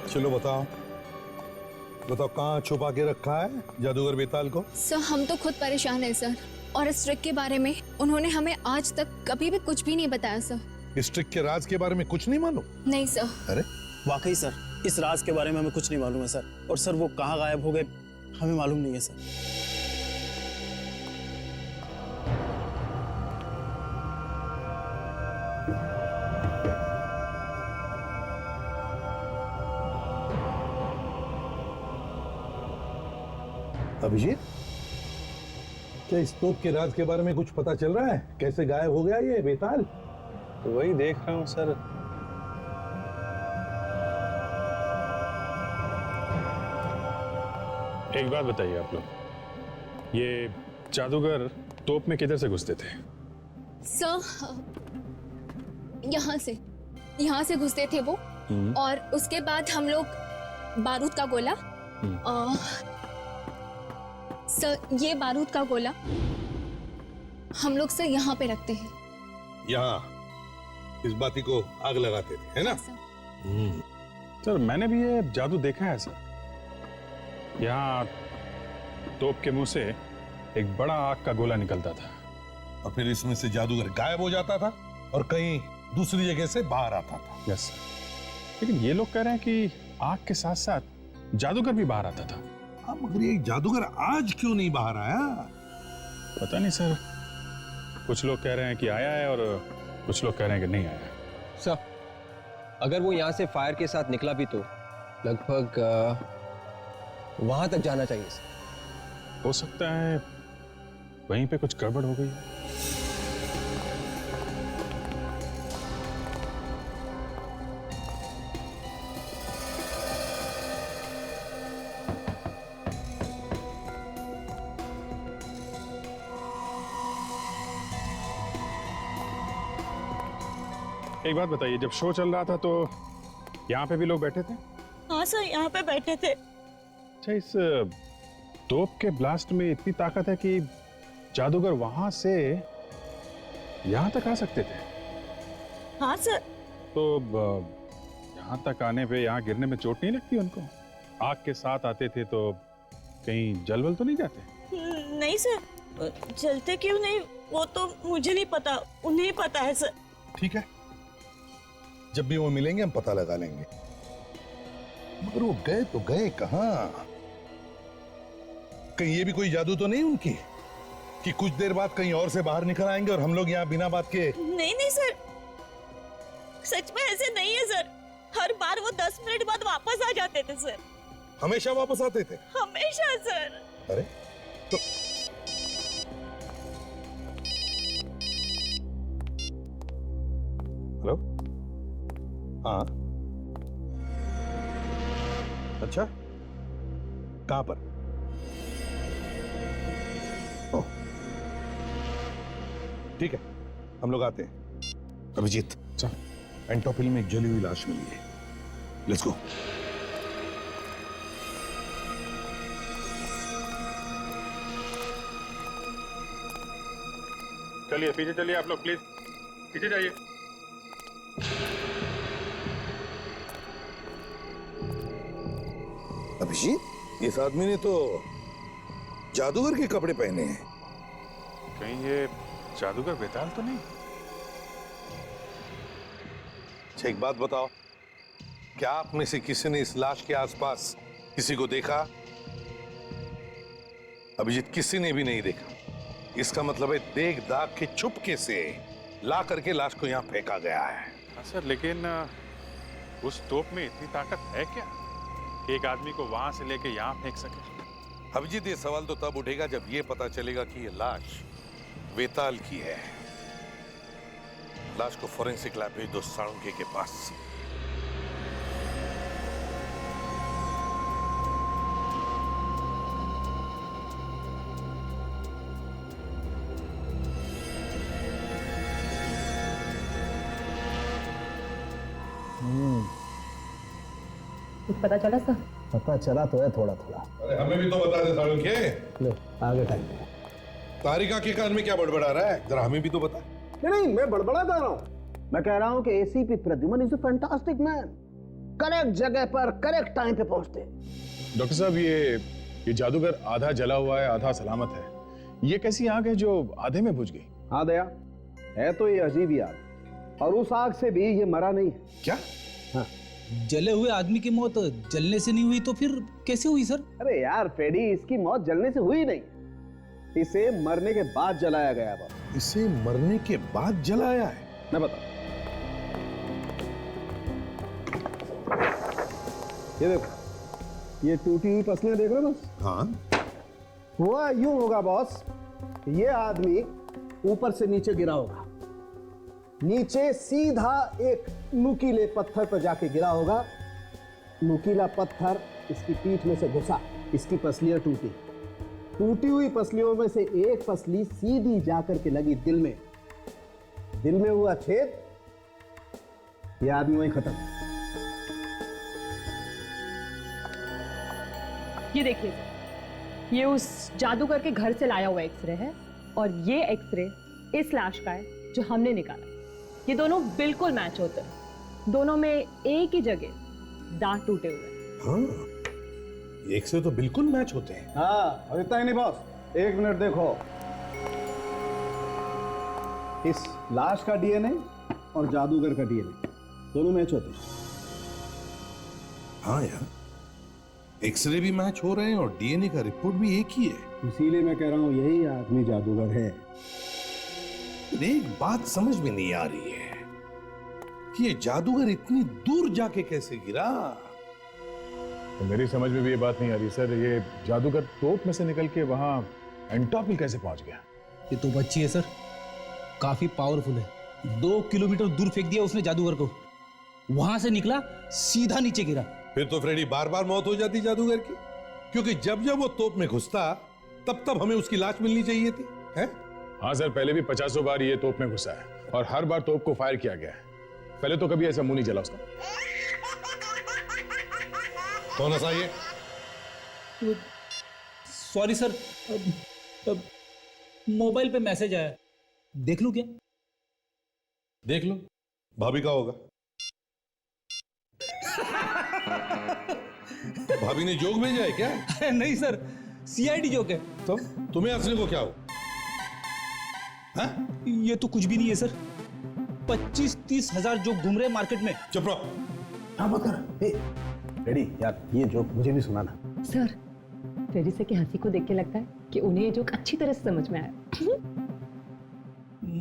चलो बताओ बताओ, कहाँ छुपा के रखा है जादूगर बेताल को? सर हम तो खुद परेशान है सर, और इस ट्रिक के बारे में उन्होंने हमें आज तक कभी भी कुछ भी नहीं बताया सर। इस ट्रिक के राज के बारे में कुछ नहीं मालूम? नहीं सर। अरे वाकई सर, इस राज के बारे में हमें कुछ नहीं मालूम है सर। और सर वो कहाँ गायब हो गए हमें मालूम नहीं है सर। अभिजीत, क्या इस तोप के राज के बारे में कुछ पता चल रहा है? कैसे गायब हो गया ये बेताल? तो वही देख रहा हूँ सर। एक बात बताइए आप लोग, ये जादूगर तोप में किधर से घुसते थे? सर यहाँ से घुसते थे वो, और उसके बाद हम लोग बारूद का गोला, सर ये बारूद का गोला हम लोग सर यहाँ पे रखते हैं। यहाँ इस बाती को आग लगाते थे, है ना? सर मैंने भी ये जादू देखा है सर। यहाँ तोप के मुंह से एक बड़ा आग का गोला निकलता था, और फिर इसमें से जादूगर गायब हो जाता था और कहीं दूसरी जगह से बाहर आता था। यस सर, लेकिन ये लोग कह रहे हैं कि आग के साथ साथ जादूगर भी बाहर आता था। हाँ, मगर ये जादूगर आज क्यों नहीं बाहर आया? पता नहीं सर, कुछ लोग कह रहे हैं कि आया है और कुछ लोग कह रहे हैं कि नहीं आया है। सर अगर वो यहाँ से फायर के साथ निकला भी तो लगभग वहां तक जाना चाहिए सर। हो सकता है वहीं पे कुछ गड़बड़ हो गई। एक बात बताइए, जब शो चल रहा था तो यहाँ पे भी लोग बैठे थे? हाँ सर, यहाँ पे बैठे थे। अच्छा, इस तोप के ब्लास्ट में इतनी ताकत है कि जादूगर वहां से यहाँ तक आ सकते थे? हाँ सर। तो यहाँ तक आने पे, यहाँ गिरने में चोट नहीं लगती उनको? आग के साथ आते थे तो कहीं जलवल तो नहीं जाते? नहीं सर, जलते क्यों नहीं वो तो मुझे नहीं पता, उन्हें पता है सर। ठीक है, जब भी वो मिलेंगे हम पता लगा लेंगे। मगर वो गए तो गए कहाँ? कहीं ये भी कोई जादू तो नहीं उनकी कि कुछ देर बाद कहीं और से बाहर निकल आएंगे और हम लोग यहाँ बिना बात के? नहीं सर, सच में ऐसे नहीं है सर। हर बार वो 10 मिनट बाद वापस आ जाते थे सर। हमेशा वापस आते थे? हमेशा सर। अरे तो हेलो, हाँ अच्छा, कहां पर? ओह ठीक है, हम लोग आते हैं। अभिजीत, एंटोपिल में एक जली हुई लाश मिली है, लेट्स गो। चलिए पीछे चलिए आप लोग, प्लीज पीछे जाइए। अभिजीत, इस आदमी ने तो जादूगर के कपड़े पहने हैं। कहीं ये जादूगर बेताल तो नहीं? अच्छा एक बात बताओ, क्या आप में से किसी ने इस लाश के आसपास किसी को देखा? अभिजीत, किसी ने भी नहीं देखा। इसका मतलब है देख दाग के चुपके से ला करके लाश को यहाँ फेंका गया है। हाँ सर, लेकिन उस तोप में इतनी ताकत है क्या कि एक आदमी को वहां से लेके यहाँ फेंक सके? अभिजीत, ये सवाल तो तब उठेगा जब ये पता चलेगा कि ये लाश बेताल की है। लाश को फोरेंसिक लैब भेज दो साळुंखे के पास। कुछ पता चला सर? पता चला तो है थोड़ा थोड़ा। अरे हमें भी तो बता दे साळुंखे। ले आगे टाइम। तारिका के कान में क्या बड़बड़ा रहा है, जरा हमें भी तो बता। नहीं मैं बड़बड़ा कर रहा हूँ। मैं कह रहा हूँ कि ACP Pradyuman is a fantastic man. Correct जगह पर करेक्ट टाइम पे पहुंचते। डॉक्टर साहब, ये जादूगर आधा जला हुआ है, आधा सलामत है। ये कैसी आग है जो आधे में बुझ गई? हाँ दया, है तो ये अजीब ही आग, और उस आग से भी ये मरा नहीं है। क्या? हाँ। जले हुए आदमी की मौत जलने से नहीं हुई तो फिर कैसे हुई सर? अरे यार फ्रेडी, इसकी मौत जलने से हुई नहीं, इसे मरने के बाद जलाया गया बस। इसे मरने के बाद जलाया है? मैं बता, ये देखो, ये टूटी हुई पसलियां देख रहे हो बस? हाँ। हुआ यूं होगा बॉस, ये आदमी ऊपर से नीचे गिरा होगा, नीचे सीधा एक नुकीले पत्थर पर जाके गिरा होगा, नुकीला पत्थर इसकी पीठ में से घुसा, इसकी पसलियां टूटी, टूटी हुई पसलियों में से एक पसली सीधी जाकर के लगी दिल में, दिल में हुआ छेद, ये आदमी वहीं खत्म। ये देखिए, ये उस जादूगर के घर से लाया हुआ एक्सरे है, और ये एक्सरे इस लाश का है जो हमने निकाला। ये दोनों बिल्कुल मैच होते हैं, दोनों में एक ही जगह दांत टूटे हुए हैं। हाँ, एक से तो बिल्कुल मैच होते हैं। हाँ, और इतना ही नहीं बॉस, एक मिनट देखो, इस लाश का डीएनए और जादूगर का डीएनए दोनों मैच होते हैं। हाँ यार, एक्सरे भी मैच हो रहे हैं और डीएनए का रिपोर्ट भी एक ही है। इसीलिए मैं कह रहा हूं यही आदमी जादूगर है। एक बात समझ में नहीं आ रही है कि ये जादूगर इतनी दूर जाके कैसे गिरा। तो मेरी समझ में भी ये बात नहीं आ रही सर, ये जादूगर तोप में से निकल के वहां एंटॉप हिल कैसे पहुंच गया? ये तो बच्ची है सर, काफी पावरफुल है। 2 किलोमीटर दूर फेंक दिया उसने जादूगर को, वहां से निकला सीधा नीचे गिरा। फिर तो फ्रेडी बार बार मौत हो जाती जादूगर की, क्योंकि जब जब वो तोप में घुसता तब तब हमें उसकी लाश मिलनी चाहिए थी, है? हाँ सर, पहले भी 50 बार ये तोप में घुसा है और हर बार तोप को फायर किया गया है। पहले तो कभी ऐसा मुंह नहीं जला उसका। कौन ऐसा ये? सॉरी सर, मोबाइल पे मैसेज आया, देख लूं क्या? देख लो, भाभी का होगा। भाभी ने जोक भेजा है क्या? नहीं सर, सीआईडी जोक है। तो तुम्हें हंसने को क्या हो? हाँ? ये तो कुछ भी नहीं है सर, 25-30 हजार जोक घूम रहे मार्केट में। चुप रहो। हाँ मत कर। रेडी यार, ये जोक मुझे भी सुनाना। सर, फ्रेडी से की हंसी को देख के लगता है कि उन्हें ये जोक अच्छी तरह से समझ में आया।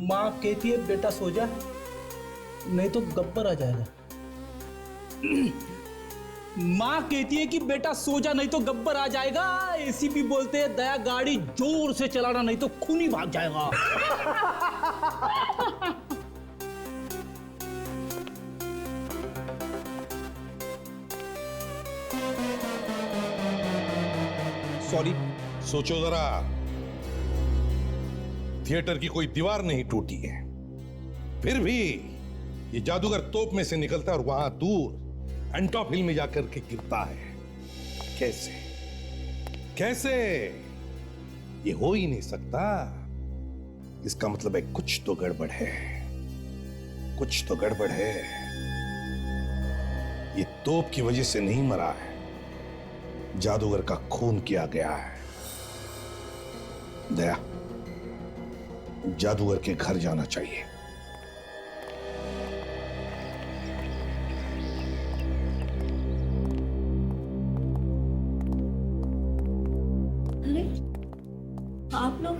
माँ कहती है बेटा सो जा, नहीं तो गब्बर आ जाएगा। माँ कहती है कि बेटा सो जा नहीं तो गब्बर आ जाएगा। एसीपी बोलते हैं दया गाड़ी जोर से चलाना नहीं तो खून ही भाग जाएगा। सॉरी। सोचो जरा, थिएटर की कोई दीवार नहीं टूटी है, फिर भी ये जादूगर तोप में से निकलता है और वहां दूर एंटॉप हिल में जाकर के गिरता है। कैसे कैसे? ये हो ही नहीं सकता। इसका मतलब है कुछ तो गड़बड़ है, कुछ तो गड़बड़ है। ये तोप की वजह से नहीं मरा है, जादूगर का खून किया गया है। दया, जादूगर के घर जाना चाहिए। अरे आप लोग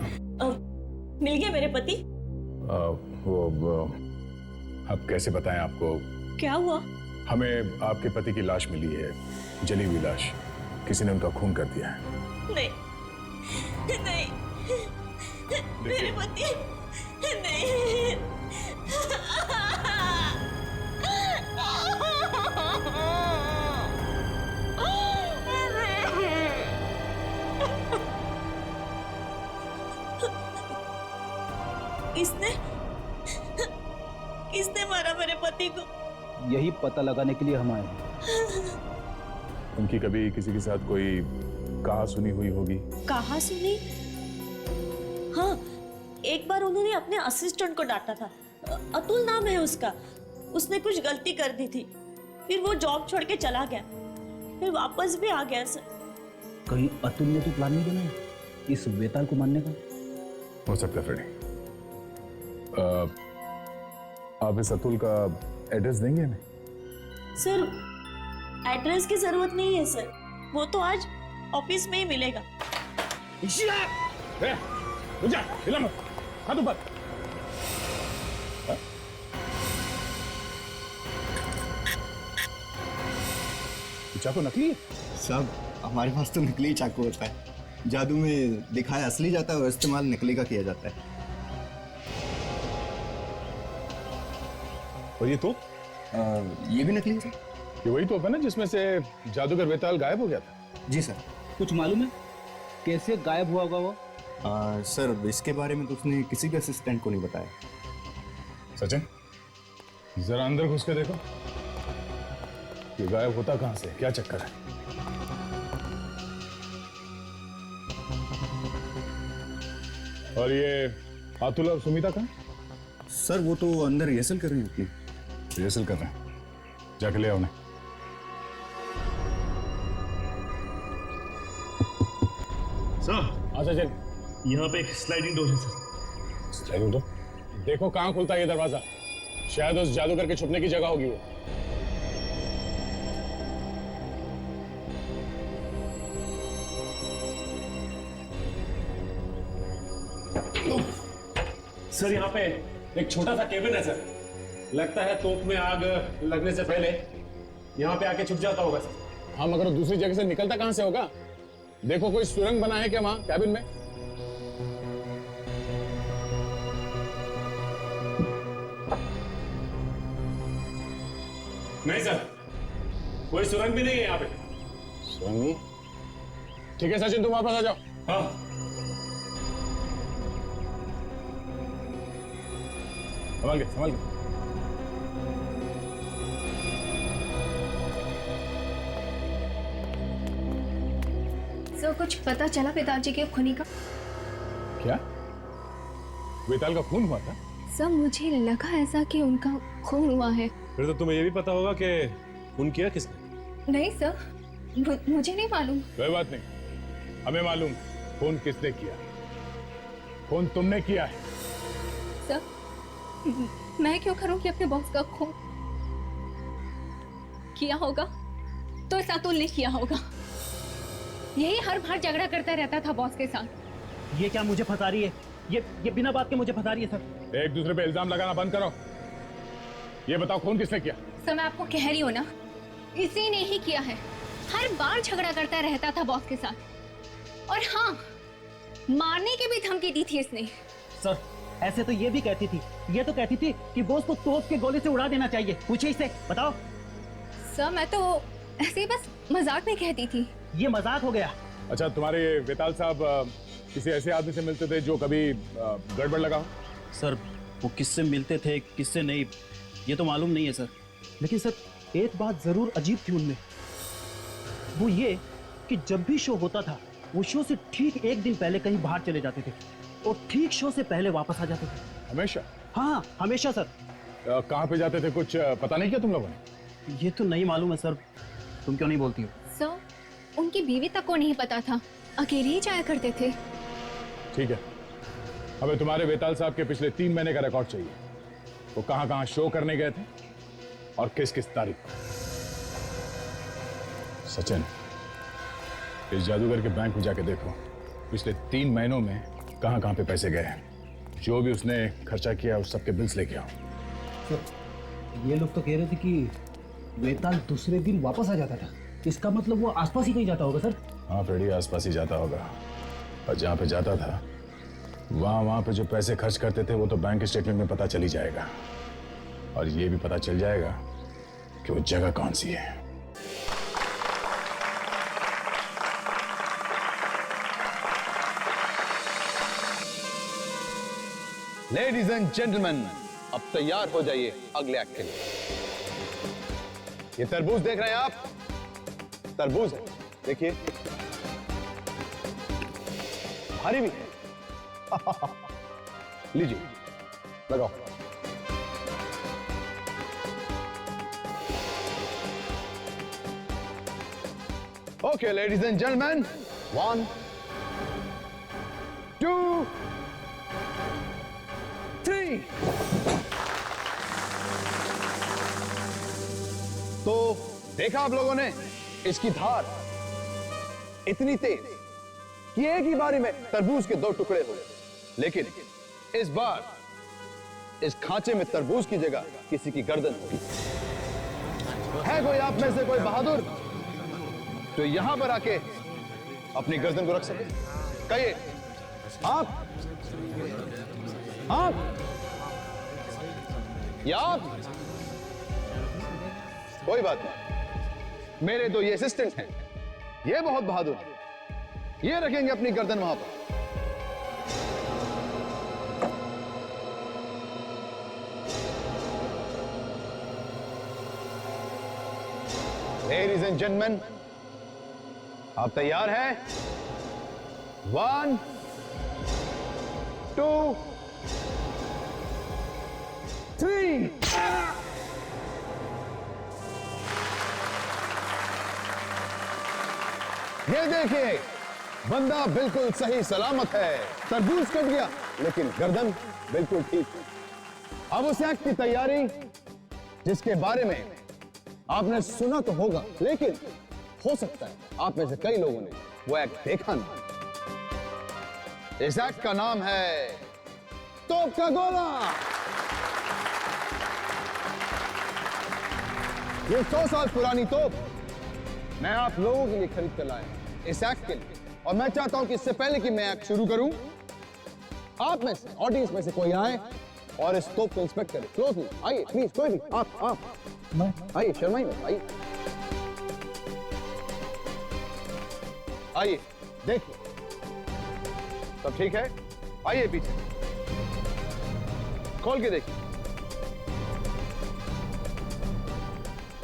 मिल गए मेरे पति? वो अब कैसे बताएं आपको? क्या हुआ? हमें आपके पति की लाश मिली है, जली हुई लाश। किसी ने उनका खून कर दिया है। नहीं नहीं, मेरे पति नहीं। किसने मारा मेरे पति को? यही पता लगाने के लिए हम आए हैं। उनकी कभी किसी के साथ कोई कहा सुनी हुई होगी? कहा सुनी? हाँ, एक बार उन्होंने अपने असिस्टेंट को डांटा था। अतुल नाम है उसका। उसने कुछ गलती कर दी थी, फिर वो जॉब छोड़ के चला गया, फिर वापस भी आ गया सर। कहीं अतुल ने तो प्लान नहीं बनाया इस वेताल को मारने का? हो सकता है फ्रेडी। आप इस अतुल का एड्रेस देंगे हमें? सर एड्रेस की जरूरत नहीं है सर, वो तो आज ऑफिस में ही मिलेगा। हाथ ऊपर। चाकू नकली है? सब हमारे पास तो नकली चाकू होता है, जादू में दिखाया असली जाता है और इस्तेमाल नकली का किया जाता है। और ये तो ये भी नकली है सर। ये वही तोप है ना जिसमें से जादूगर वेताल गायब हो गया था? जी सर। कुछ मालूम है कैसे गायब हुआ होगा वो? सर इसके बारे में तो उसने किसी भी असिस्टेंट को नहीं बताया। सचिन जरा अंदर घुस के देखो, ये गायब होता कहां से, क्या चक्कर है? और ये अतुल और सुमिता कहां? सर वो तो अंदर रिहर्सल कर रही हैं अपनी। रिहर्सल कर रहे हैं, जाके ले आओ उन्हें। सर हाँ सचिन, यहाँ पे एक स्लाइडिंग डोर है सर। Sliding door? देखो कहां खुलता है ये दरवाजा, शायद उस जादूगर के छुपने की जगह होगी वो। सर यहाँ पे एक छोटा सा केबिन है सर, लगता है तोप में आग लगने से पहले यहाँ पे आके छुप जाता होगा सर। हाँ मगर दूसरी जगह से निकलता कहां से होगा? देखो कोई सुरंग बना है क्या वहां कैबिन में? नहीं सर, कोई सुरंग भी नहीं है यहाँ पे। सुरंग नहीं? ठीक है सचिन तुम वापस आ जाओ। हाँ संभाल के संभाल के। सर कुछ पता चला पिताजी के खूनी का? क्या वेताल का खून हुआ था? सर मुझे लगा ऐसा कि उनका खून हुआ है। फिर तो तुम्हें ये भी पता होगा कि खून किया किसने? नहीं सर, मुझे नहीं मालूम। कोई बात नहीं, हमें मालूम खून किसने किया। खून तुमने किया है। सर मैं क्यों करूंगी अपने बॉस का खून? किया होगा तो इस अतुल ने किया होगा। यही हर बार झगड़ा करता रहता था बॉस के साथ। ये क्या मुझे फंसा रही है? ये बिना बात के मुझे फंसा रही है सर। एक दूसरे पे इल्जाम लगाना बंद करो। ये बताओ खून किसने किया? सर मैं आपको कह रही हूँ ना, इसी ने ही किया है। हर बार झगड़ा करता रहता था बॉस के साथ, और हाँ मारने की भी धमकी दी थी इसने। सर ऐसे तो ये भी कहती थी, ये तो कहती थी कि बॉस को तोप के गोली से उड़ा देना चाहिए। पूछे इसे, बताओ। सर मैं तो ऐसे ही बस मजाक में कहती थी। ये मजाक हो गया। अच्छा तुम्हारे वेताल साहब किसी ऐसे आदमी से मिलते थे जो कभी गड़बड़ लगा हो? सर वो किससे मिलते थे किससे नहीं ये तो मालूम नहीं है सर, लेकिन सर एक बात जरूर अजीब थी उनमें। वो ये कि जब भी शो होता था वो शो से ठीक एक दिन पहले कहीं बाहर चले जाते थे और ठीक शो से पहले वापस आ जाते थे। हमेशा? हाँ हमेशा सर। कहाँ पे जाते थे कुछ पता नहीं किया तुम लोगों ने? ये तो नहीं मालूम है सर, तुम क्यों नहीं बोलती हो? सर उनकी बीवी तक को नहीं पता था, अकेले ही जाया करते थे। ठीक है, हमें तुम्हारे वेताल साहब के पिछले 3 महीने का रिकॉर्ड चाहिए। वो कहां कहां शो करने गए थे और किस किस तारीख को। सचिन इस जादूगर के बैंक में जाके देखो पिछले 3 महीनों में कहां कहां पे पैसे गए हैं। जो भी उसने खर्चा किया उस सबके बिल्स लेके आओ। सर ये लोग तो कह रहे थे कि वेताल दूसरे दिन वापस आ जाता था, इसका मतलब वो आसपास ही कहीं जाता होगा सर। हाँ फ्रेडी आसपास ही जाता होगा, और जहाँ पे जाता था वहाँ पे जो पैसे खर्च करते थे वो तो बैंक स्टेटमेंट में पता चल ही जाएगा, और ये भी पता चल जाएगा कि वो जगह कौन सी है। लेडीज एंड जेंटलमैन, अब तैयार हो जाइए अगले एक्ट के लिए। ये तरबूज देख रहे हैं आप? तरबूज है, देखिए हरी भी है। लीजिए लगाओ। Okay, ladies and gentlemen, 1, 2, 3. तो देखा आप लोगों ने इसकी धार इतनी तेज कि एक ही बारी में तरबूज के 2 टुकड़े हो गए। लेकिन इस बार इस खांचे में तरबूज की जगह किसी की गर्दन होगी। है कोई आप में से कोई बहादुर तो यहां पर आके अपनी गर्दन को रख सके? कहिए। आप या आप? कोई बात नहीं, मेरे 2 ये असिस्टेंट हैं, ये बहुत बहादुर हैं, ये रखेंगे अपनी गर्दन वहां पर। Ladies and gentlemen, आप तैयार हैं? 1, 2, 3. ये देखिए, बंदा बिल्कुल सही सलामत है। तरबूज कट गया लेकिन गर्दन बिल्कुल ठीक है। अब उस एक्ट की तैयारी जिसके बारे में आपने सुना तो होगा, लेकिन हो सकता है आप में से कई लोगों ने वो एक्ट देखा ना। इस एक्ट का नाम है तोप का गोला। ये 100 साल पुरानी तोप मैं आप लोगों के लिए खरीद कर लाया इस एक्ट के लिए। और मैं चाहता हूं कि इससे पहले कि मैं एक्ट शुरू करूं, आप में से ऑडियंस में से कोई आए और इस तोप को इंस्पेक्ट करे क्लोजली। आइए प्लीज, कोई भी आप आइए, शर्माइए मत, आइए आइए, देखिए सब ठीक है। आइए पीछे, खोल के देखिए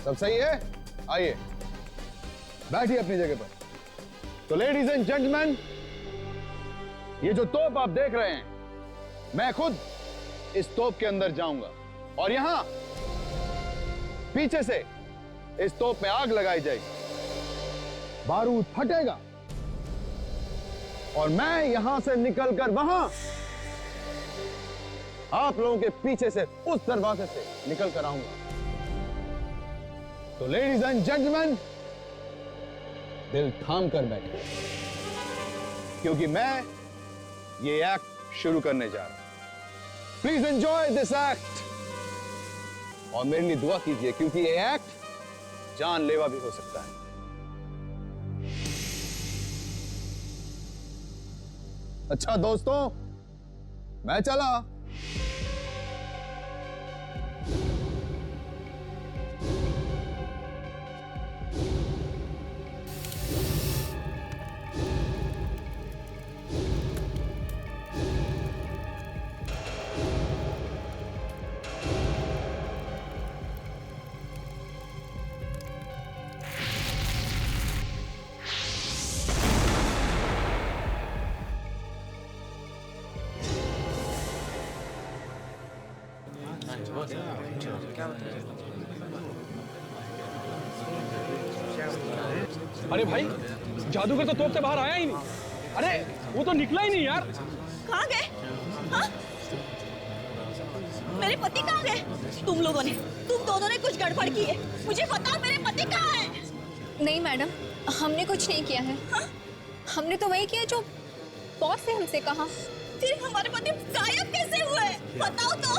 सब सही है। आइए बैठिए अपनी जगह पर। तो लेडीज एंड जेंटलमैन, ये जो तोप आप देख रहे हैं, मैं खुद इस तोप के अंदर जाऊंगा और यहां पीछे से इस तोप में आग लगाई जाएगी, बारूद फटेगा और मैं यहां से निकलकर वहां आप लोगों के पीछे से उस दरवाजे से निकलकर आऊंगा। तो लेडीज एंड जेंटलमैन, दिल थाम कर बैठे क्योंकि मैं ये एक्ट शुरू करने जा रहा हूं। प्लीज एंजॉय दिस एक्ट और मेरे लिए दुआ कीजिए क्योंकि ये एक्ट जानलेवा भी हो सकता है। अच्छा दोस्तों, मैं चला। अरे भाई, जादूगर तो तोप से बाहर आया ही नहीं। अरे वो तो निकला ही नहीं यार। कहाँ गए? हाँ? मेरे पति कहाँ गए? तुम दोनों ने कुछ गड़बड़ की है। मुझे बताओ मेरे पति कहाँ है? नहीं मैडम, हमने कुछ नहीं किया है। हाँ? हमने तो वही किया जो बॉस ने हमसे कहा। फिर हमारे पति गायब कैसे हुए? बताओ तो।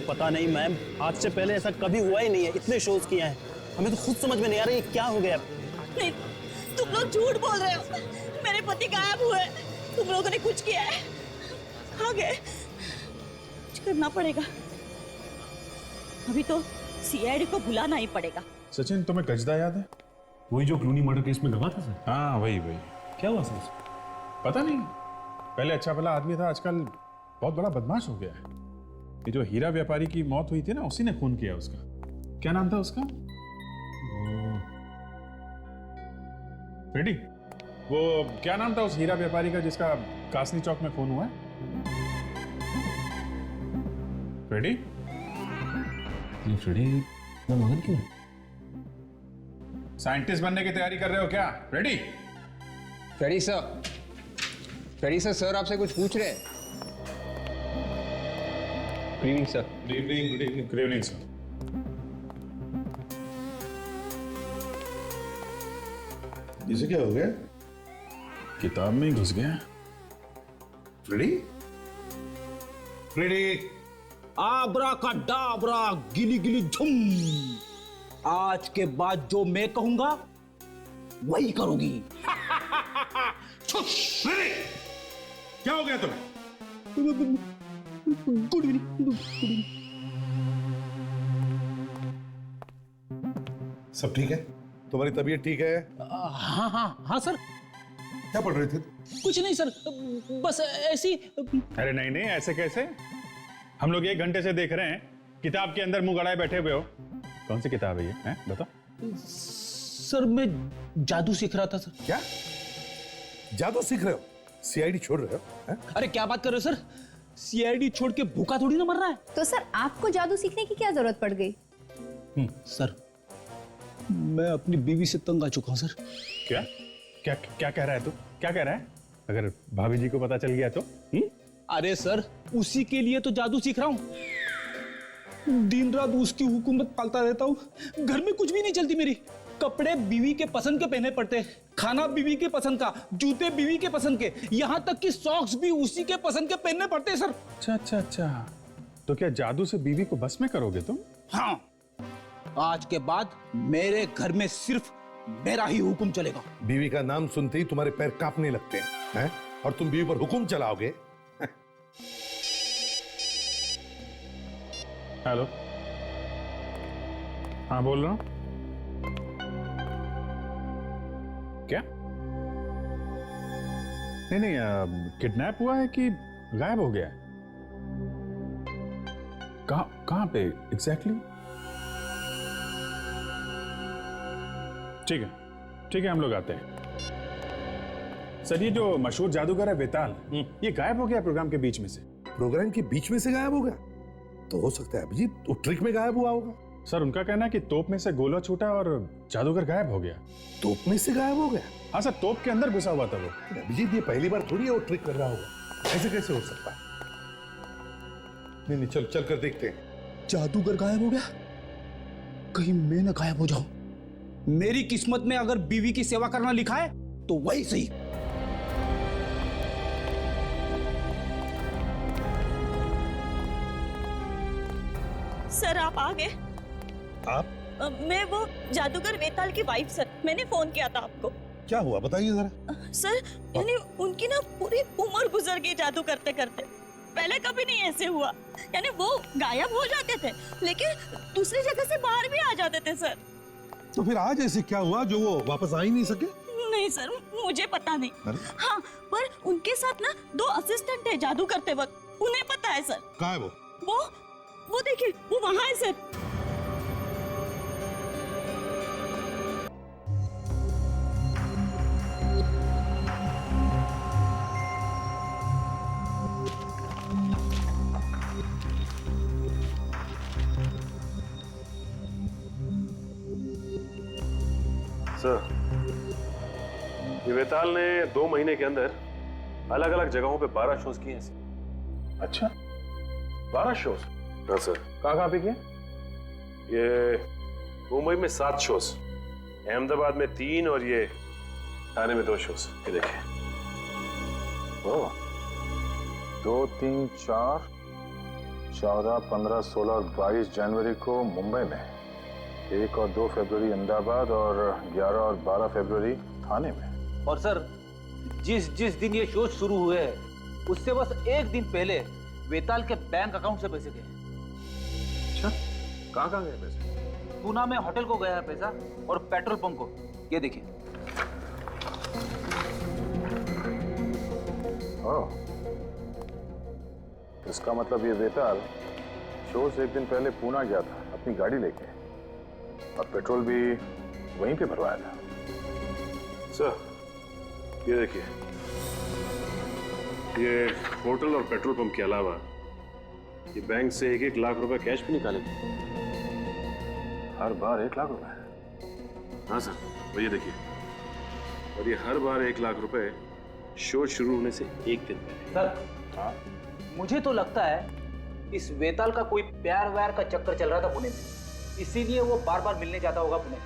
पता नहीं मैम, आज से पहले ऐसा कभी हुआ ही नहीं है। इतने शोज किए हैं, हमें तो खुद समझ में नहीं आ रहा ये क्या हो गया। नहीं, तुम लोग झूठ बोल रहे हो। मेरे पति गायब हुए। तुम लोगों ने कुछ किया है। कहाँ गए? कुछ करना पड़ेगा। अभी तो सीआईडी को बुलाना ही पड़ेगा। सचिन, तुम्हें गजदा याद है? वही जो क्लूनी मर्डर केस में गवा था सर। हाँ वही। क्या हुआ सर? पता नहीं, पहले अच्छा भला आदमी था, आजकल बहुत बड़ा बदमाश हो गया है। ये जो हीरा व्यापारी की मौत हुई थी ना, उसी ने खून किया उसका। क्या नाम था उसका? फ्रेडी। वो क्या नाम था उस हीरा व्यापारी का जिसका कासनी चौक में खून हुआ है? फ्रेडी? ये फ्रेडी ना मगन क्यों? साइंटिस्ट बनने की तैयारी कर रहे हो क्या? रेडी? फ्रेडी सर, सर आपसे कुछ पूछ रहे हैं। Good evening sir. Good evening, good evening, good evening sir. इसे क्या हो गया? किताब में ही घुस गया। फ्रेडी? फ्रेडी? आबरा का डाबरा, गिली गिली झुम। आज के बाद जो मैं कहूंगा वही करोगी। फ्रेडी! क्या हो गया तुम्हें? Good evening. सब ठीक है? तुम्हारी तबीयत ठीक है? हाँ हाँ हाँ सर। क्या पढ़ रहे थे? कुछ नहीं सर, बस ऐसी। अरे नहीं नहीं, ऐसे कैसे? हम लोग 1 घंटे से देख रहे हैं, किताब के अंदर मुंह गड़ाए बैठे हुए हो। कौन सी किताब है ये? हैं? बताओ। सर मैं जादू सीख रहा था सर। क्या जादू सीख रहे हो? सीआईडी छोड़ रहे हो? हैं? अरे क्या बात कर रहे हो सर, सीआईडी छोड़ के भूखा थोड़ी ना मर रहा है। तो सर आपको जादू सीखने की क्या जरूरत पड़ गई? सर मैं अपनी बीवी से तंग आ चुका हूं सर। क्या क्या क्या कह रहा है तू? क्या कह रहा है? अगर भाभी जी को पता चल गया तो? अरे सर उसी के लिए तो जादू सीख रहा हूं। दिन रात उसकी हुकूमत पालता रहता हूं। घर में कुछ भी नहीं चलती मेरी। कपड़े बीवी के पसंद के पहने पड़ते, खाना बीवी के पसंद का, जूते बीवी के पसंद के, यहाँ तक कि सॉक्स भी उसी के पसंद के पहनने पड़ते हैं सर। अच्छा अच्छा अच्छा, तो क्या जादू से बीवी को बस में करोगे तुम? हाँ, आज के बाद मेरे घर में सिर्फ मेरा ही हुक्म चलेगा। बीवी का नाम सुनते ही तुम्हारे पैर कांपने लगते हैं, और तुम बीवी पर हुक्म चलाओगे? हेलो, हाँ बोल रहा हूं। क्या? नहीं नहीं, किडनैप हुआ है कि गायब हो गया है? कहां पे एग्जैक्टली? ठीक है, हम लोग आते हैं। सर ये जो मशहूर जादूगर है वेताल, ये गायब हो गया प्रोग्राम के बीच में से। प्रोग्राम के बीच में से गायब होगा? तो हो सकता है अभिजीत वो ट्रिक में गायब हुआ होगा। सर उनका कहना है कि तोप में से गोला छूटा और जादूगर गायब हो गया। तोप में से गायब हो गया? हाँ सर, तोप के अंदर घुसा हुआ था वो। अभिजीत ये पहली बार थोड़ी है वो ट्रिक कर रहा होगा, ऐसे कैसे हो सकता है? नहीं चल कर देखते हैं। जादूगर गायब हो गया? कहीं मैं ना गायब हो जाऊं। मेरी किस्मत में अगर बीवी की सेवा करना लिखा है तो वही सही। सर आप आ गए? आप? मैं वो जादूगर वेताल की वाइफ सर, मैंने फोन किया था आपको। क्या हुआ बताइए जरा। सर यानी उनकी ना पूरी उम्र गुजर गई जादू करते करते। पहले कभी नहीं ऐसे हुआ। यानी वो गायब हो जाते थे लेकिन दूसरी जगह से बाहर भी आ जाते थे सर। तो फिर आज ऐसे क्या हुआ जो वो वापस आ ही नहीं सके? नहीं सर मुझे पता नहीं। हाँ पर उनके साथ ना 2 असिस्टेंट है जादू करते वक्त, उन्हें पता है सर। कहाँ है वो देखिए वो वहां है सर। सर ये वेताल ने 2 महीने के अंदर अलग अलग जगहों पे 12 शोज किए हैं। अच्छा, 12 शोज? हाँ सर। कहाँ पे किए? ये मुंबई में 7 शोज, अहमदाबाद में 3 और ये थाने में 2 शोज। ये देखिए। ओह, 2, 3, 4, 14, 15, 16 और 22 जनवरी को मुंबई में, 1 और 2 फरवरी अहमदाबाद और 11 और 12 फरवरी थाने में। और सर जिस दिन ये शो शुरू हुए हैं उससे बस 1 दिन पहले वेताल के बैंक अकाउंट से पैसे गए। अच्छा, कहाँ गए पैसे? पूना में होटल को गया है पैसा और पेट्रोल पंप को। ये देखिए। ओह, इसका मतलब ये वेताल शो से 1 दिन पहले पूना गया था अपनी गाड़ी लेके, और पेट्रोल भी वहीं पे भरवाया था। सर ये देखिए, ये होटल और पेट्रोल पंप के अलावा ये बैंक से 1-1 लाख रुपए कैश भी निकाले। हर बार 1 लाख रुपए? हाँ सर। और ये देखिए, और ये हर बार 1 लाख रुपए शो शुरू होने से एक दिन पहले। सर हाँ, मुझे तो लगता है इस वेताल का कोई प्यार व्यार का चक्कर चल रहा था पुणे में, इसीलिए वो बार बार मिलने जाता होगा पुणे।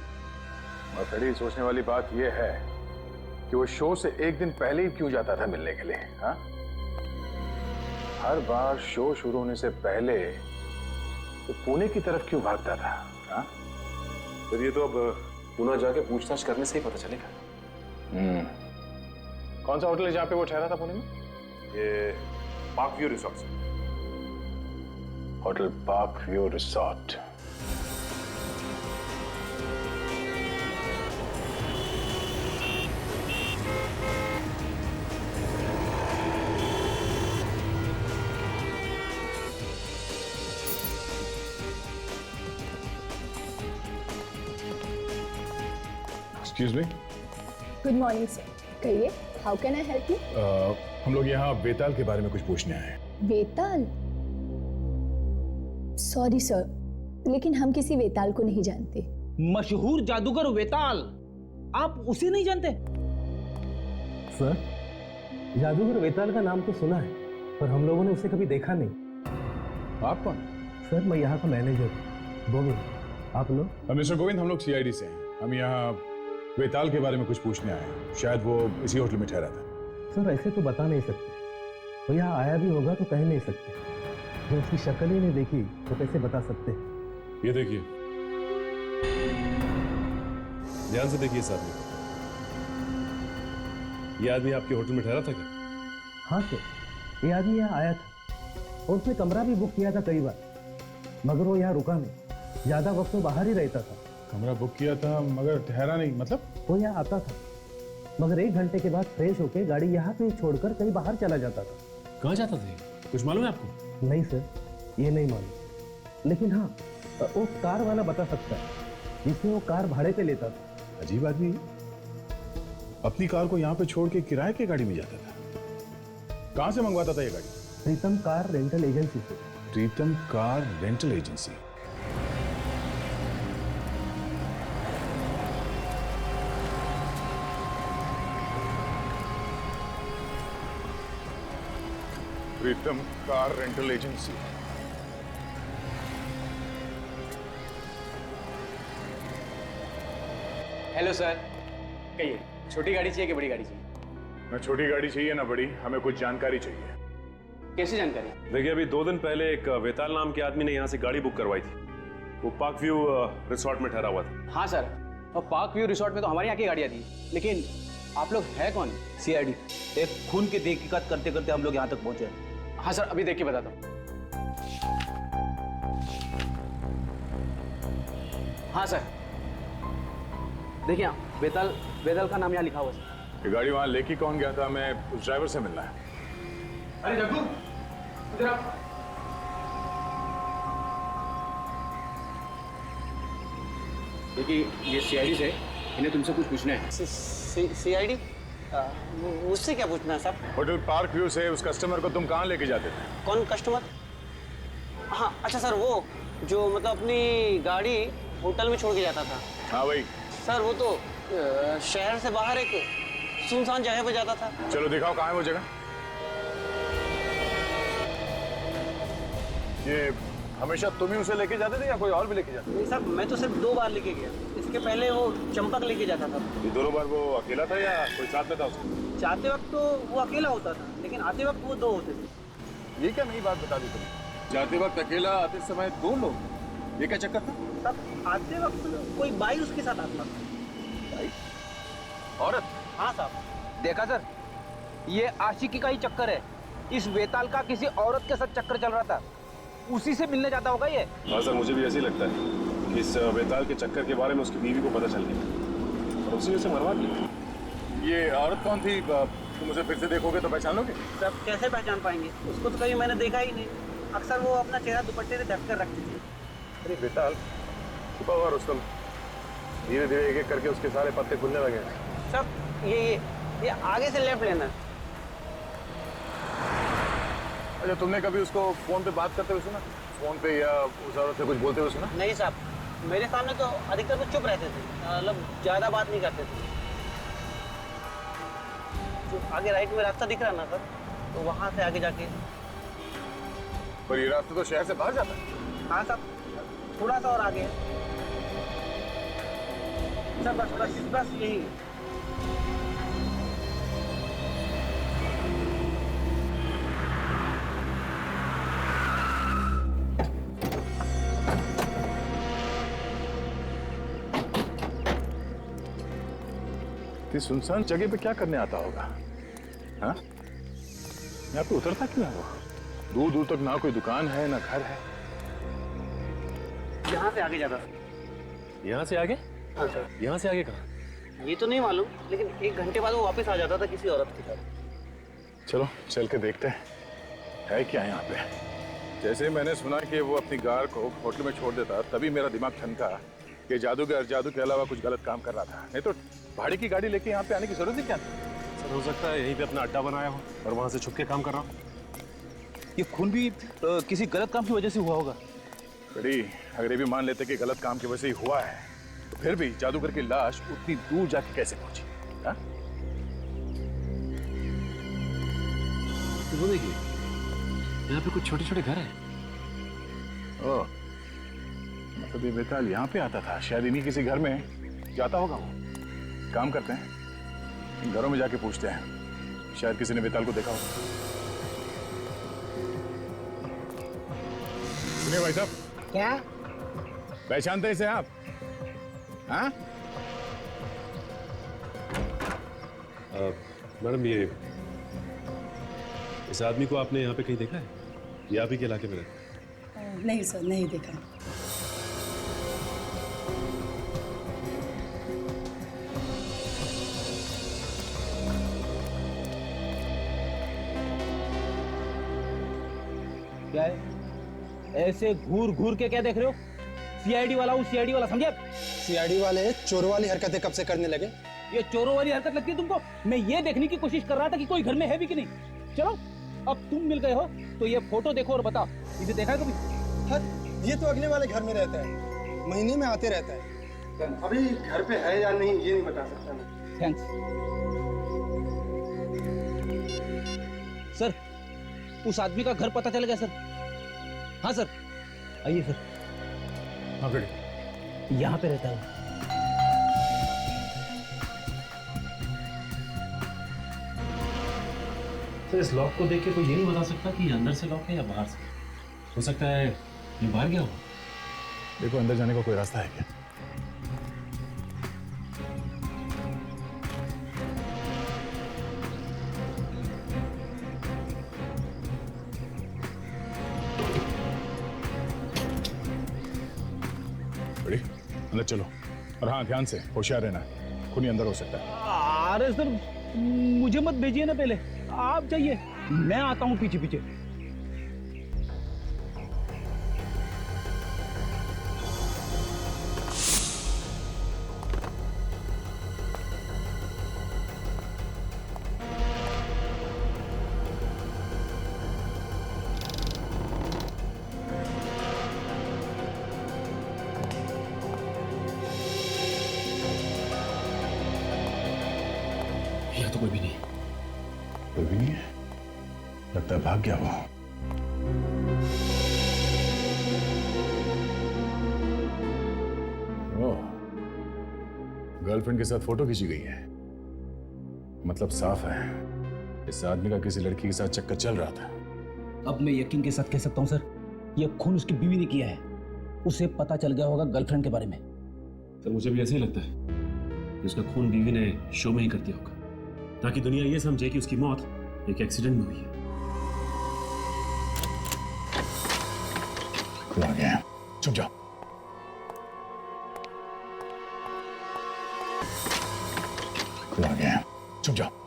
और बड़ी सोचने वाली बात यह है कि वो शो से एक दिन पहले ही क्यों जाता था मिलने के लिए। हाँ, हर बार शो शुरू होने से पहले वो पुणे की तरफ क्यों भागता था? हाँ, फिर ये तो अब पुणे जाके पूछताछ करने से ही पता चलेगा। कौन सा होटल है जहाँ पे वो ठहरा था पुणे में? ये पार्क व्यू रिसोर्ट से। Hotel park view resort. Excuse me. Good morning sir, कहिए, how can I help you? हम लोग यहाँ वेताल के बारे में कुछ पूछने आए हैं। वेताल? सॉरी सर, लेकिन हम किसी वेताल को नहीं जानते। मशहूर जादूगर वेताल, आप उसे नहीं जानते? सर, जादूगर वेताल का नाम तो सुना है, पर हम लोगों ने उसे कभी देखा नहीं। आप कौन? सर, मैं यहाँ का मैनेजर हूँ, गोविंद। आप लोग? मिस्टर गोविंद, हम लोग सीआईडी से हैं। हम यहाँ वेताल के बारे में कुछ पूछने आए हैं। शायद वो इसी होटल में ठहरा था। सर, ऐसे तो बता नहीं सकते, वो यहाँ आया भी होगा तो कह नहीं सकते। जो उसकी शक्ल ही नहीं देखी तो कैसे बता सकते? ये देखिए, ध्यान से देखिए इस आदमी को। ये आदमी आपके होटल में ठहरा था क्या? हाँ सर, ये आदमी यहाँ आया था और उसने कमरा भी बुक किया था कई बार, मगर वो यहाँ रुका नहीं। ज्यादा वक्त वो बाहर ही रहता था। कमरा बुक किया था मगर ठहरा नहीं, मतलब? वो यहाँ आता था, मगर 1 घंटे के बाद फ्रेश होके गाड़ी यहाँ पे छोड़कर कहीं बाहर चला जाता था। कहाँ जाता था? कुछ मालूम है आपको? नहीं सर, ये नहीं मालूम, लेकिन हाँ, वो कार वाला बता सकता है जिसमें वो कार भाड़े पे लेता था। अजीब आदमी, अपनी कार को यहाँ पे छोड़ के किराए की गाड़ी में जाता था। कहाँ से मंगवाता था ये गाड़ी? प्रीतम कार रेंटल एजेंसी से। Pritam car rental agency. Pritam car rental agency. Hello sir, कहिए, छोटी गाड़ी चाहिए कि बड़ी गाड़ी चाहिए? ना छोटी गाड़ी चाहिए ना बड़ी, हमें कुछ जानकारी चाहिए। कैसी जानकारी? देखिए, अभी 2 दिन पहले एक वेताल नाम के आदमी ने यहाँ से गाड़ी बुक करवाई थी। वो पार्क व्यू रिसोर्ट में ठहरा हुआ था। हाँ सर, और पार्क व्यू रिसोर्ट में तो हमारे यहाँ की गाड़ियाँ थी, लेकिन आप लोग है कौन? सीआईडी। एक खून की तहकीकात करते करते हम लोग यहाँ तक पहुँचे। हाँ सर, अभी देख के बताता हूँ। हाँ सर, देखिए, वेताल का नाम यहाँ लिखा हुआ है। ये गाड़ी वहां लेके कौन गया था? हमें उस ड्राइवर से मिलना है। अरे जग्गू, इधर आ। देखिए, ये सीआईडी से, इन्हें तुमसे कुछ पूछना है। सीआईडी? मुझसे क्या पूछना है साहब? होटल पार्क व्यू से उस कस्टमर को तुम कहाँ लेके जाते थे? कौन कस्टमर? हाँ, अच्छा सर, वो जो मतलब अपनी गाड़ी होटल में छोड़ के जाता था। हाँ भाई। सर, वो तो शहर से बाहर एक सुनसान जगह पे जाता था। चलो दिखाओ कहाँ है वो जगह। ये हमेशा तुम ही उसे लेके जाते थे या कोई और भी लेके जाता? नहीं साहब, मैं तो सिर्फ 2 बार लेके गया। इसके पहले वो चंपक लेके जाता था। ये दोनों बार वो अकेला था या कोई साथ में था उसके? जाते वक्त तो वो अकेला होता था, लेकिन आते वक्त वो 2 होते थे। ये क्या नई बात बता दी तुमने? जाते वक्त अकेला, आते समय 2 लोग, ये क्या चक्कर था? तब आते वक्त कोई बाई उसके साथ आता था। औरत? हाँ साहब। देखा सर, ये आशिकी का ही चक्कर है। इस वेताल का किसी औरत के साथ चक्कर चल रहा था, उसी से मिलने जाता होगा ये। हाँ सर, मुझे भी ऐसे ही लगता है कि इस वेताल के चक्कर के बारे में उसकी बीवी को पता चल गया और उसी वजह से मरवा दिया। ये औरत कौन थी? तुम उसे फिर से देखोगे तो पहचान लोगे? सर, कैसे पहचान पाएंगे? उसको तो कभी मैंने देखा ही नहीं। अक्सर वो अपना चेहरा दुपट्टे से ढक कर रखती थी। अरे वेताल, छुपा हुआ रुस्तम, धीरे धीरे एक एक करके उसके सारे पत्ते खुलने लगे। सर, ये आगे से लेफ्ट लेना। अच्छा, तुमने कभी उसको फोन पे बात करते हुए सुना? फोन पे या उस औरत से कुछ बोलते हुए सुना? नहीं साहब, मेरे सामने तो अधिकतर तो चुप रहते थे, मतलब ज्यादा बात नहीं करते थे। जो आगे राइट में रास्ता दिख रहा है ना सर, तो वहां से आगे जाके। पर ये रास्ता तो शहर से बाहर जाता है। हाँ सर, थोड़ा सा और आगे है सर, बस बस बस यही। इस सुनसान जगह पे क्या करने आता होगा? हाँ? यहाँ पे उतरता क्यों है वो? दूर दूर तक ना कोई दुकान है ना घर है। यहाँ से आगे जाता। यहाँ से आगे? हाँ सर। यहाँ से आगे कहाँ? ये तो नहीं मालूम, लेकिन 1 घंटे बाद वो वापस आ जाता था किसी औरत के साथ। चलो चल के देखते हैं है क्या यहाँ पे। जैसे मैंने सुना कि वो अपनी कार को होटल में छोड़ देता, तभी मेरा दिमाग ठनका कि जादूगर जादू के अलावा कुछ गलत काम कर रहा था। नहीं तो भाड़े की गाड़ी लेके यहाँ पे आने की जरूरत ही क्या थी? सर हो सकता है यहीं पे अपना अड्डा बनाया हो और वहां से छुप के काम कर रहा हो। ये खून भी किसी गलत काम की वजह से हुआ होगा। बड़ी अगर ये भी मान लेते कि गलत काम की वजह से ही हुआ है, तो फिर भी जादूगर की लाश उतनी दूर जाके कैसे पहुंची? हाँ? तो वो देखिए, यहाँ पे कुछ छोटे छोटे घर हैं। ओह, मतलब ये बेताल यहाँ पे आता था, शायद इन्हीं किसी घर में जाता होगा वो। काम करते हैं, इन घरों में जाके पूछते हैं, शायद किसी ने बेताल को देखा होगा। सुनिए भाई साहब। क्या? पहचानते हैं इसे आप? हाँ? मैडम ये इस आदमी को आपने यहाँ पे कहीं देखा है? ये आप ही के इलाके में रहता है? नहीं सर, नहीं देखा। क्या है? ऐसे घूर घूर के क्या देख रहे हो? सीआईडी वाला हूँ, सीआईडी वाला, समझे? सीआईडी वाले चोर वाली हरकतें कब से करने लगे? ये चोरों वाली हरकत लगती है तुमको? मैं ये देखने की कोशिश कर रहा था कि कोई घर में है भी कि नहीं। चलो, अब तुम मिल गए हो तो ये फोटो देखो और बताओ, इसे देखा है कभी? ये तो अगले वाले घर में रहता है, महीने में आते रहता है। अभी घर पे है या नहीं ये नहीं बता सकता मैं। Thanks sir. उस आदमी का घर पता चल गया सर। हाँ सर, आइए सर। हाँ बेटे, यहाँ पे रहता है। सर इस लॉक को देख के कोई ये नहीं बता सकता कि ये अंदर से लॉक है या बाहर से। हो सकता है ये बाहर गया हो। देखो अंदर जाने का कोई रास्ता है क्या? बड़ी अंदर चलो, और हाँ ध्यान से, होशियार रहना, खूनी अंदर हो सकता है। अरे सर मुझे मत भेजिए ना, पहले आप जाइए, मैं आता हूँ पीछे पीछे। यहाँ तो कोई भी नहीं। कोई भी नहीं है, लगता है भाग गया वो। ओह, गर्लफ्रेंड के साथ फोटो खींची गई है, मतलब साफ है इस आदमी का किसी लड़की के साथ चक्कर चल रहा था। अब मैं यकीन के साथ कह सकता हूँ सर, यह खून उसकी बीवी ने किया है। उसे पता चल गया होगा गर्लफ्रेंड के बारे में। सर मुझे भी ऐसे ही लगता है कि उसका खून बीवी ने शो में ही कर दिया होगा, ताकि दुनिया ये समझे कि उसकी मौत एक एक्सीडेंट में हुई है। खुद आ गया, चुप जाओ। खुद आ गया, चुप जाओ।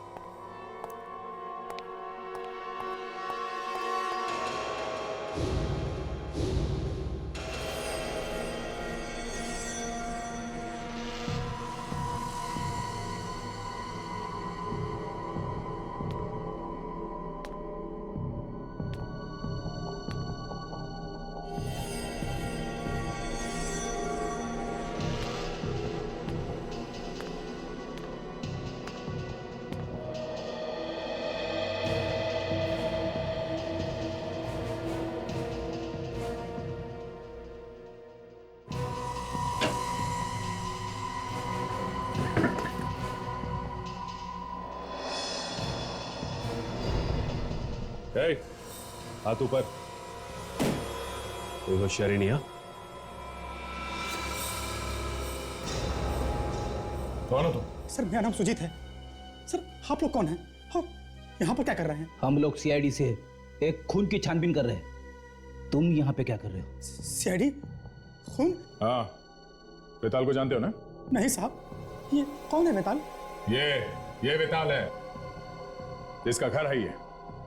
हाथ ऊपर। कोई होशियारी नहीं। कौन हो तुम? सर मेरा नाम सुजीत है। सर आप लोग कौन हैं और यहाँ पर क्या कर रहे हैं? हम लोग सीआईडी से एक खून की छानबीन कर रहे हैं। तुम यहाँ पे क्या कर रहे हो? सीआईडी? खून? हाँ, बेताल को जानते हो ना? नहीं साहब, ये कौन है बेताल? ये बेताल है, इसका घर है ये।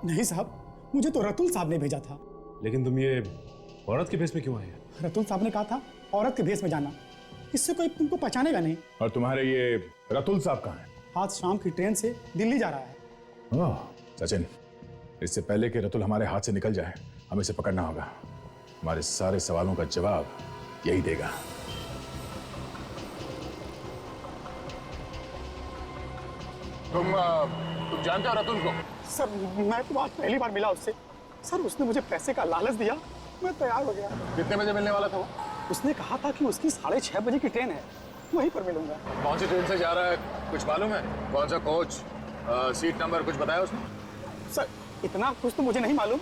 नहीं साहब, मुझे तो रतुल साहब ने भेजा था। लेकिन तुम ये औरत के भेष में क्यों आए? रतुल साहब ने कहा था औरत के भेष में जाना, इससे कोई तुमको पहचानेगा नहीं। और तुम्हारे ये रतुल साहब कहाँ हैं? आज शाम की ट्रेन से दिल्ली जा रहा है। ओह, सचिन, इससे पहले कि रतुल हमारे हाथ से निकल जाए, हमें इसे पकड़ना होगा। हमारे सारे सवालों का जवाब यही देगा। तुम जानते हो रतुल को? सर मैं तो आज पहली बार मिला उससे। सर उसने मुझे पैसे का लालच दिया, मैं तैयार हो गया। कितने बजे मिलने वाला था वो? उसने कहा था कि उसकी 6:30 बजे की ट्रेन है, वहीं पर मिलूंगा। कौन सी ट्रेन से जा रहा है कुछ मालूम है? कौन सा कोच, सीट नंबर कुछ बताया उसने? सर इतना कुछ तो मुझे नहीं मालूम,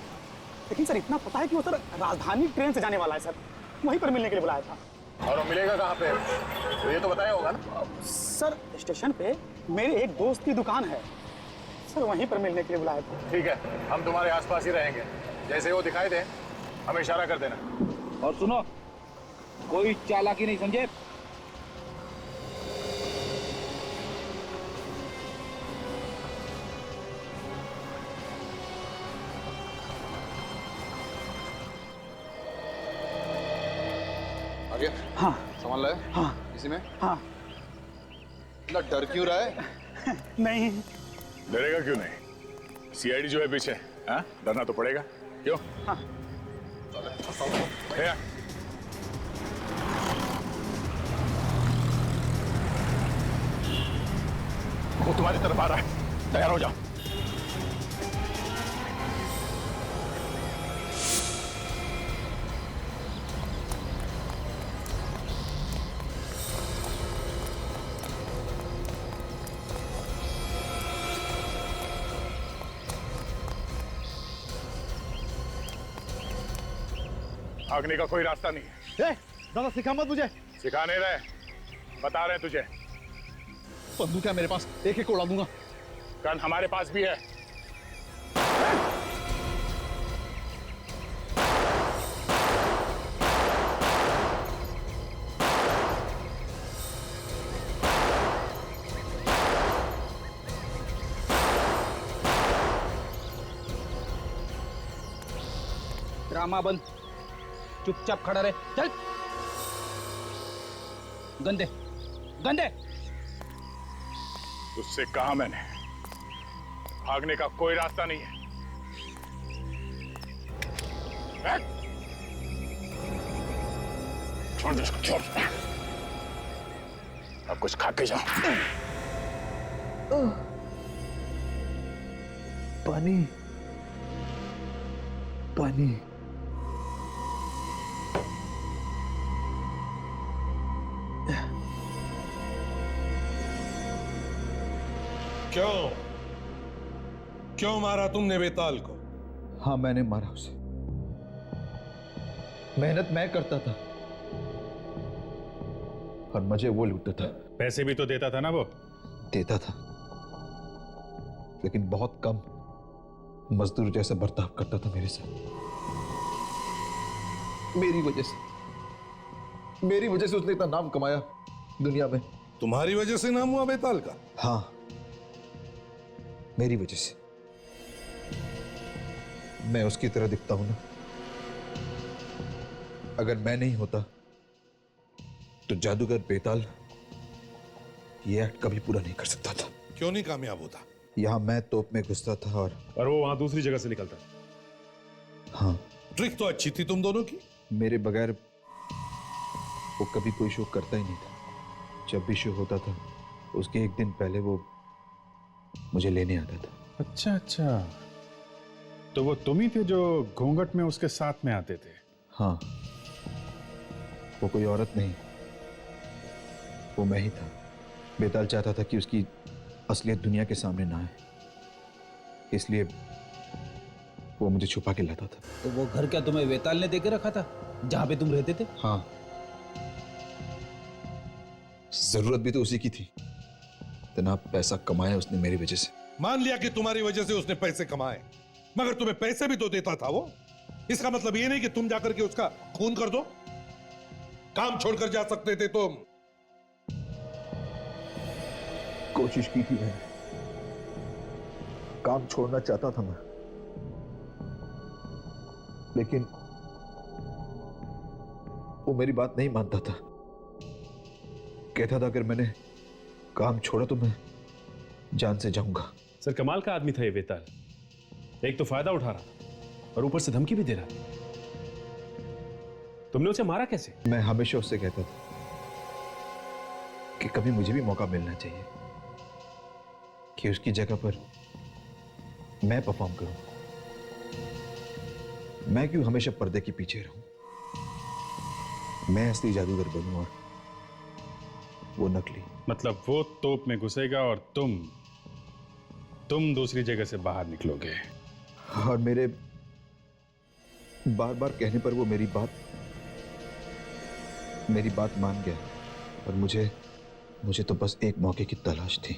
लेकिन सर इतना पता है कि वो सर राजधानी ट्रेन से जाने वाला है। सर वहीं पर मिलने के लिए बुलाया था। और वो मिलेगा कहाँ पे? तो ये तो बताया होगा ना? सर स्टेशन पे मेरे एक दोस्त की दुकान है, सर वहीं पर मिलने के लिए बुलाया था। ठीक है, हम तुम्हारे आसपास ही रहेंगे। जैसे वो दिखाई दे हमें इशारा कर देना। और सुनो, कोई चालाकी नहीं, समझे? आगे? हाँ। सामान लाए? हाँ। इसी में? हाँ। इतना डर क्यों रहा है? नहीं। डरेगा क्यों नहीं? सीआईडी जो है पीछे, हाँ? डरना तो पड़ेगा। क्यों? हाँ। वो तुम्हारी तरफ आ रहा है, तैयार हो जाओ। भागने का कोई रास्ता नहीं है। दादा सिखा मत मुझे। सिखा नहीं रहे, बता रहे हैं तुझे। बंदूक है मेरे पास, एक एक उड़ा दूंगा। गन हमारे पास भी है। ड्रामा बंद, चुपचाप खड़ा रहे। चल, गंदे गंदे। उससे कहा मैंने, भागने का कोई रास्ता नहीं है। छोड़ दे इसको, छोड़। अब कुछ खा के जाओ। पानी पानी। क्यों मारा तुमने बेताल को? हाँ मैंने मारा उसे। मेहनत मैं करता था और मुझे वो लूटता था। पैसे भी तो देता था ना वो? देता था, लेकिन बहुत कम। मजदूर जैसा बर्ताव करता था मेरे साथ। मेरी वजह से उसने इतना नाम कमाया दुनिया में। तुम्हारी वजह से नाम हुआ बेताल का? हाँ, मेरी वजह से। मैं उसकी तरह दिखता हूं ना। अगर मैं नहीं होता तो जादूगर बेताल ये एक्ट कभी पूरा नहीं कर सकता था। क्यों नहीं कामयाब होता? यहां मैं तोप में घुसता था और वो वहां दूसरी जगह से निकलता। हाँ, ट्रिक तो अच्छी थी तुम दोनों की। मेरे बगैर वो कभी कोई शो करता ही नहीं था। जब भी शो होता था उसके एक दिन पहले वो मुझे लेने आता था। अच्छा अच्छा, तो वो तुम ही थे जो घूंघट में उसके साथ में आते थे? हाँ, वो कोई औरत नहीं, वो मैं ही था। बेताल चाहता था कि उसकी असलियत दुनिया के सामने ना आए, इसलिए वो मुझे छुपा के लाता था। तो वो घर क्या तुम्हें वेताल ने देके रखा था जहां पे तुम रहते थे? हाँ, जरूरत भी तो उसी की थी। इतना पैसा कमाया उसने मेरी वजह से। मान लिया कि तुम्हारी वजह से उसने पैसे कमाए, मगर तुम्हें पैसे भी तो देता था वो। इसका मतलब ये नहीं कि तुम जाकर के उसका खून कर दो। काम छोड़कर जा सकते थे तुम। कोशिश की थी मैंने, काम छोड़ना चाहता था मैं, लेकिन वो मेरी बात नहीं मानता था। कहता था अगर मैंने काम छोड़ा तो मैं जान से जाऊंगा। सर कमाल का आदमी था ये वेताल। एक तो फायदा उठा रहा और ऊपर से धमकी भी दे रहा। तुमने उसे मारा कैसे? मैं हमेशा उससे कहता था कि कभी मुझे भी मौका मिलना चाहिए कि उसकी जगह पर मैं परफॉर्म करूं। मैं क्यों हमेशा पर्दे के पीछे रहूं? मैं असली जादूगर बनूं और वो नकली। मतलब वो तोप में घुसेगा और तुम दूसरी जगह से बाहर निकलोगे। और मेरे बार बार कहने पर वो मेरी बात मान गया। और मुझे तो बस एक मौके की तलाश थी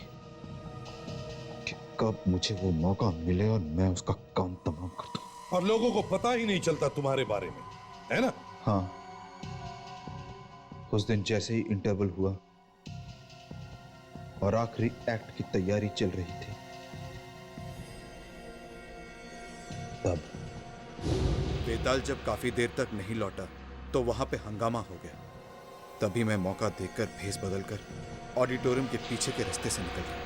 कि कब मुझे वो मौका मिले और मैं उसका काम तमाम कर दूं। और लोगों को पता ही नहीं चलता तुम्हारे बारे में, है ना? हाँ, उस दिन जैसे ही इंटरवल हुआ और आखिरी एक्ट की तैयारी चल रही थी, तब वेताल जब काफी देर तक नहीं लौटा तो वहां पे हंगामा हो गया। तभी मैं मौका देखकर भेस बदलकर ऑडिटोरियम के पीछे के रास्ते से निकल गया।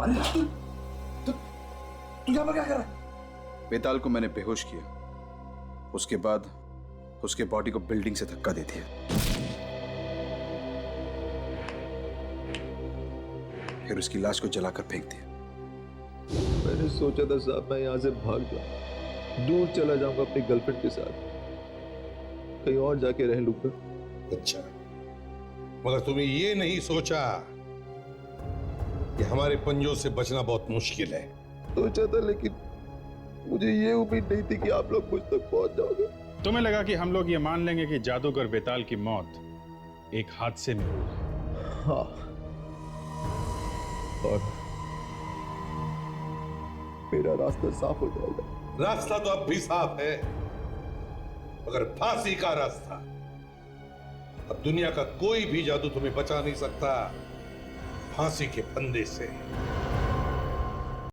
अरे तू यहाँ पर क्या कर रहा है? वेताल को मैंने बेहोश किया, उसके बाद उसके बॉडी को बिल्डिंग से धक्का दे दिया, फिर उसकी लाश को जलाकर फेंक दिया। मैंने सोचा था साहब मैं यहाँ से भाग जाऊं, दूर चला जाऊंगा अपनी गर्लफ्रेंड के साथ, कहीं और जाके रह लूंगा। अच्छा, मगर तुमने ये नहीं सोचा कि हमारे पंजों से बचना बहुत मुश्किल है? सोचा था, लेकिन मुझे ये उम्मीद नहीं थी कि आप लोग मुझ तक पहुंच जाओगे। तुम्हें लगा कि हम लोग ये मान लेंगे कि जादूगर वेताल की मौत एक हादसे में हुई। हाँ, और मेरा रास्ता साफ हो जाएगा। रास्ता तो अब भी साफ है, मगर फांसी का रास्ता। अब दुनिया का कोई भी जादू तुम्हें बचा नहीं सकता फांसी के फंदे से।